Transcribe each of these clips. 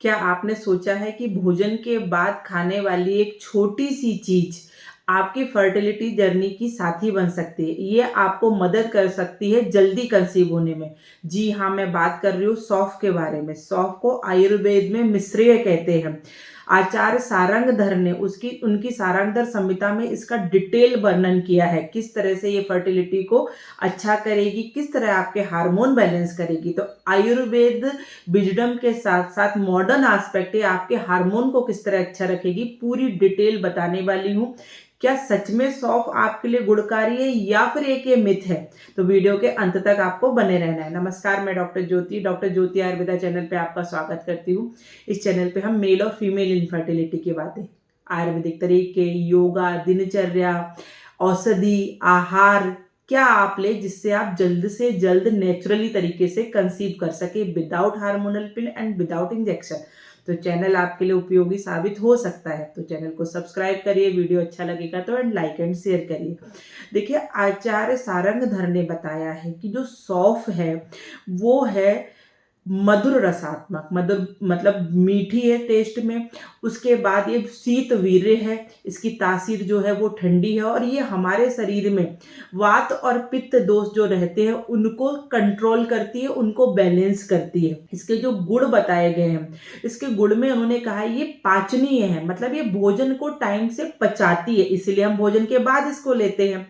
क्या आपने सोचा है कि भोजन के बाद खाने वाली एक छोटी-सी चीज़ आपकी फर्टिलिटी जर्नी की साथी बन सकती है? ये आपको मदद कर सकती है जल्दी कंसीव होने में। जी हाँ, मैं बात कर रही हूँ सौंफ के बारे में। सौंफ को आयुर्वेद में मिश्रिय कहते हैं। आचार्य सारंगधर ने उसकी उनकी सारंगधर संहिता में इसका डिटेल वर्णन किया है, किस तरह से ये फर्टिलिटी को अच्छा करेगी, किस तरह आपके हार्मोन बैलेंस करेगी। तो आयुर्वेद विजडम के साथ साथ मॉडर्न एस्पेक्ट है आपके हार्मोन को किस तरह अच्छा रखेगी, पूरी डिटेल बताने वाली हूँ। क्या सच में सौंफ आपके लिए गुणकारी है या फिर एक ये मिथ है? तो वीडियो के अंत तक आपको बने रहना है। नमस्कार, मैं डॉक्टर ज्योति आयुर्वेदा चैनल पे आपका स्वागत करती हूँ। इस चैनल पे हम मेल और फीमेल इनफर्टिलिटी की बातें, आयुर्वेदिक तरीके, योगा, दिनचर्या, औषधि, आहार क्या आप ले जिससे आप जल्द से जल्द नेचुरली तरीके से कंसीव कर सके without hormonal pill and without injection. तो चैनल आपके लिए उपयोगी साबित हो सकता है, तो चैनल को सब्सक्राइब करिए, वीडियो अच्छा लगेगा तो एंड लाइक एंड शेयर करिए। देखिए, आचार्य सारंगधर ने बताया है कि जो सौंफ है वो है मधुर रसात्मक, मधुर मतलब मीठी है टेस्ट में। उसके बाद ये शीतवीर्य है, इसकी तासीर जो है वो ठंडी है और ये हमारे शरीर में वात और पित्त दोष जो रहते हैं उनको कंट्रोल करती है, उनको बैलेंस करती है। इसके जो गुण बताए गए हैं, इसके गुण में उन्होंने कहा है ये पाचनीय है, मतलब ये भोजन को टाइम से पचाती है, इसीलिए हम भोजन के बाद इसको लेते हैं।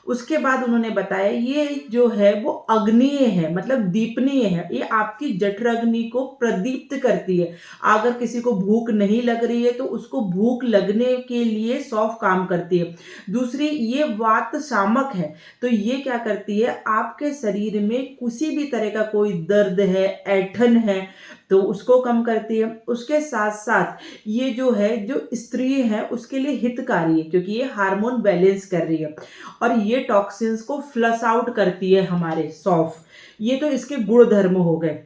उसके बाद उन्होंने बताया ये जो है वो अग्निय है, मतलब दीपनीय है, ये आपकी जठर अग्नि को प्रदीप्त करती है। अगर किसी को भूख नहीं लग रही है तो उसको भूख लगने के लिए सौंफ काम करती है। दूसरी, ये वात शामक है, तो ये क्या करती है आपके शरीर में किसी भी तरह का कोई दर्द है, ऐंठन है तो उसको कम करती है। उसके साथ साथ ये जो है जो स्त्री है उसके लिए हितकारी है, क्योंकि ये हार्मोन बैलेंस कर रही है और ये टॉक्सिन्स को फ्लश आउट करती है हमारे सौंफ। ये तो इसके गुण धर्म हो गए।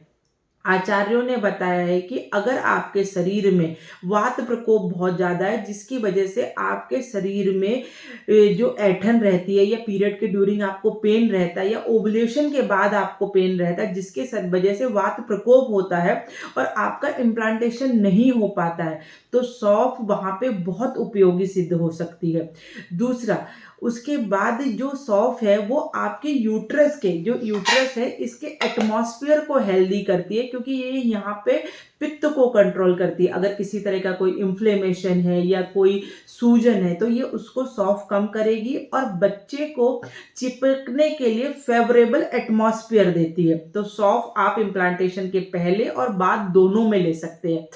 आचार्यों ने बताया है कि अगर आपके शरीर में वात प्रकोप बहुत ज़्यादा है जिसकी वजह से आपके शरीर में जो ऐंठन रहती है या पीरियड के ड्यूरिंग आपको पेन रहता है या ओवुलेशन के बाद आपको पेन रहता है जिसके वजह से वात प्रकोप होता है और आपका इम्प्लांटेशन नहीं हो पाता है, तो सौंफ वहाँ पे बहुत उपयोगी सिद्ध हो सकती है। दूसरा, उसके बाद जो सौंफ है वो आपके यूट्रस के जो यूट्रस है इसके एटमॉस्फेयर को हेल्दी करती है, क्योंकि ये यहाँ पे पित्त को कंट्रोल करती है। अगर किसी तरह का कोई इन्फ्लेमेशन है या कोई सूजन है तो ये उसको सौंफ कम करेगी और बच्चे को चिपकने के लिए फेवरेबल एटमॉस्फेयर देती है। तो सौंफ आप इम्प्लांटेशन के पहले और बाद दोनों में ले सकते हैं।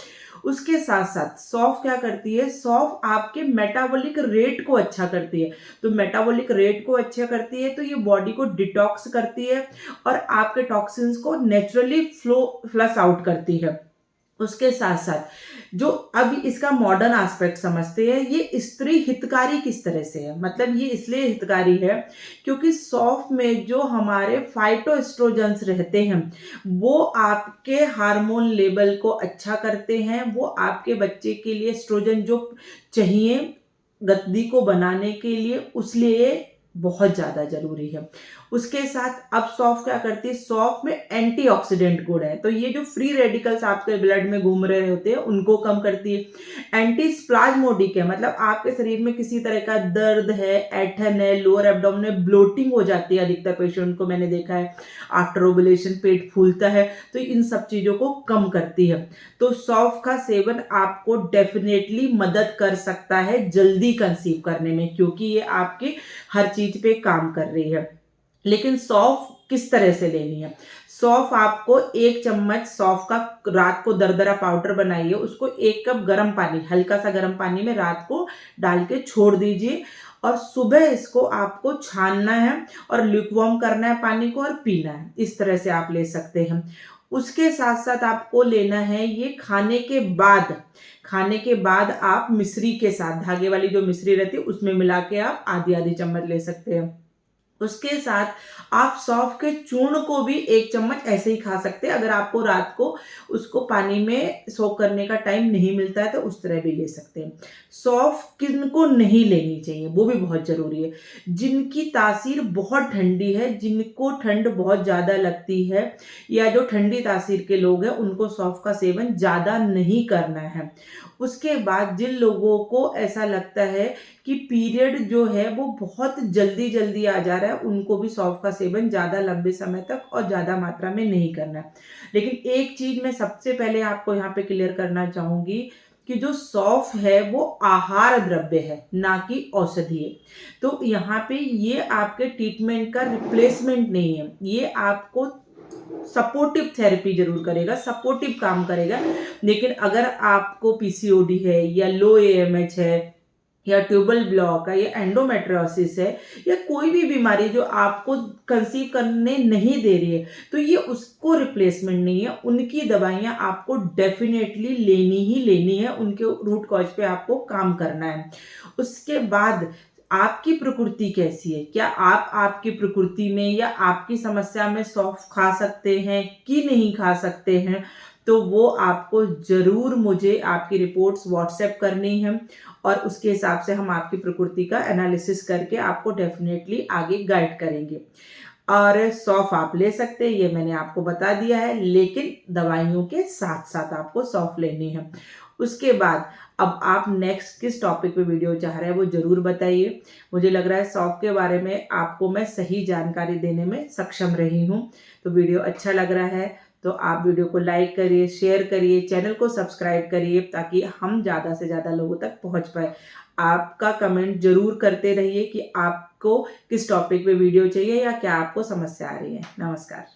उसके साथ साथ सौंफ क्या करती है, सौंफ आपके मेटाबॉलिक रेट को अच्छा करती है। तो मेटाबॉलिक रेट को अच्छा करती है तो ये बॉडी को डिटॉक्स करती है और आपके टॉक्सिन्स को नेचुरली फ्लश आउट करती है। उसके साथ साथ जो अब इसका मॉडर्न एस्पेक्ट समझते हैं, ये स्त्री हितकारी किस तरह से है, मतलब ये इसलिए हितकारी है क्योंकि सौंफ में जो हमारे फाइटोएस्ट्रोजेंस रहते हैं वो आपके हार्मोन लेवल को अच्छा करते हैं। वो आपके बच्चे के लिए एस्ट्रोजन जो चाहिए गद्दी को बनाने के लिए उसलिए बहुत ज़्यादा ज़रूरी है। उसके साथ अब सौंफ क्या करती है, सौंफ में एंटीऑक्सीडेंट गुण है, तो ये जो फ्री रेडिकल्स आपके ब्लड में घूम रहे होते हैं उनको कम करती है। एंटी स्प्लाज्मोडिक है, मतलब आपके शरीर में किसी तरह का दर्द है, ऐंठन है, लोअर एब्डोमेन में ब्लोटिंग हो जाती है, अधिकतर पेशेंट को मैंने देखा है आफ्टर ओवुलेशन पेट फूलता है, तो इन सब चीज़ों को कम करती है। तो सौंफ का सेवन आपको डेफिनेटली मदद कर सकता है जल्दी कंसीव करने में, क्योंकि ये आपके हर चीज पे काम कर रही है। लेकिन सौंफ किस तरह से लेनी है, सौंफ आपको 1 चम्मच सौंफ का रात को दरदरा पाउडर बनाइए, उसको 1 कप गर्म पानी, हल्का सा गर्म पानी में रात को डाल के छोड़ दीजिए और सुबह इसको आपको छानना है और ल्यूकवार्म करना है पानी को और पीना है। इस तरह से आप ले सकते हैं। उसके साथ साथ आपको लेना है ये खाने के बाद आप मिश्री के साथ, धागे वाली जो मिश्री रहती है उसमें मिला के आप आधी आधी चम्मच ले सकते हैं। उसके साथ आप सौंफ के चूर्ण को भी 1 चम्मच ऐसे ही खा सकते हैं। अगर आपको रात को उसको पानी में सोक करने का टाइम नहीं मिलता है तो उस तरह भी ले सकते हैं। सौंफ किनको नहीं लेनी चाहिए वो भी बहुत ज़रूरी है। जिनकी तासीर बहुत ठंडी है, जिनको ठंड बहुत ज़्यादा लगती है या जो ठंडी तासीर के लोग हैं उनको सौंफ का सेवन ज़्यादा नहीं करना है। उसके बाद जिन लोगों को ऐसा लगता है कि पीरियड जो है वो बहुत जल्दी-जल्दी आ जा रहा है, उनको भी सौंफ का सेवन ज़्यादा लंबे समय तक और ज़्यादा मात्रा में नहीं करना है। लेकिन एक चीज़ मैं सबसे पहले आपको यहाँ पे क्लियर करना चाहूँगी कि जो सौंफ है वो आहार द्रव्य है, ना कि औषधि है। तो यहाँ पे ये आपके ट्रीटमेंट का रिप्लेसमेंट नहीं है। ये आपको सपोर्टिव थेरेपी ज़रूर करेगा, सपोर्टिव काम करेगा। लेकिन अगर आपको पीसीओडी है या लो एएमएच है या ट्यूबल ब्लॉक है या एंडोमेट्रियोसिस है या कोई भी बीमारी जो आपको कंसीव करने नहीं दे रही है, तो ये उसको रिप्लेसमेंट नहीं है। उनकी दवाइयाँ आपको डेफ़िनेटली लेनी ही लेनी है, उनके रूट कॉज़ पे आपको काम करना है। उसके बाद आपकी प्रकृति कैसी है? क्या आप आपकी प्रकृति में या आपकी समस्या में सौंफ खा सकते हैं कि नहीं खा सकते हैं? तो वो आपको ज़रूर मुझे आपकी रिपोर्ट्स व्हाट्सएप करनी है और उसके हिसाब से हम आपकी प्रकृति का एनालिसिस करके आपको डेफ़िनेटली आगे गाइड करेंगे। और सौंफ आप ले सकते हैं, ये मैंने आपको बता दिया है, लेकिन दवाइयों के साथ-साथ आपको सौंफ लेनी है। उसके बाद अब आप नेक्स्ट किस टॉपिक पे वीडियो चाह रहे हैं वो ज़रूर बताइए। मुझे लग रहा है सौंफ के बारे में आपको मैं सही जानकारी देने में सक्षम रही हूँ। तो वीडियो अच्छा लग रहा है तो आप वीडियो को लाइक करिए, शेयर करिए, चैनल को सब्सक्राइब करिए ताकि हम ज़्यादा से ज़्यादा लोगों तक पहुँच पाएँ। आपका कमेंट ज़रूर करते रहिए कि आपको किस टॉपिक पे वीडियो चाहिए या क्या आपको समस्या आ रही है। नमस्कार।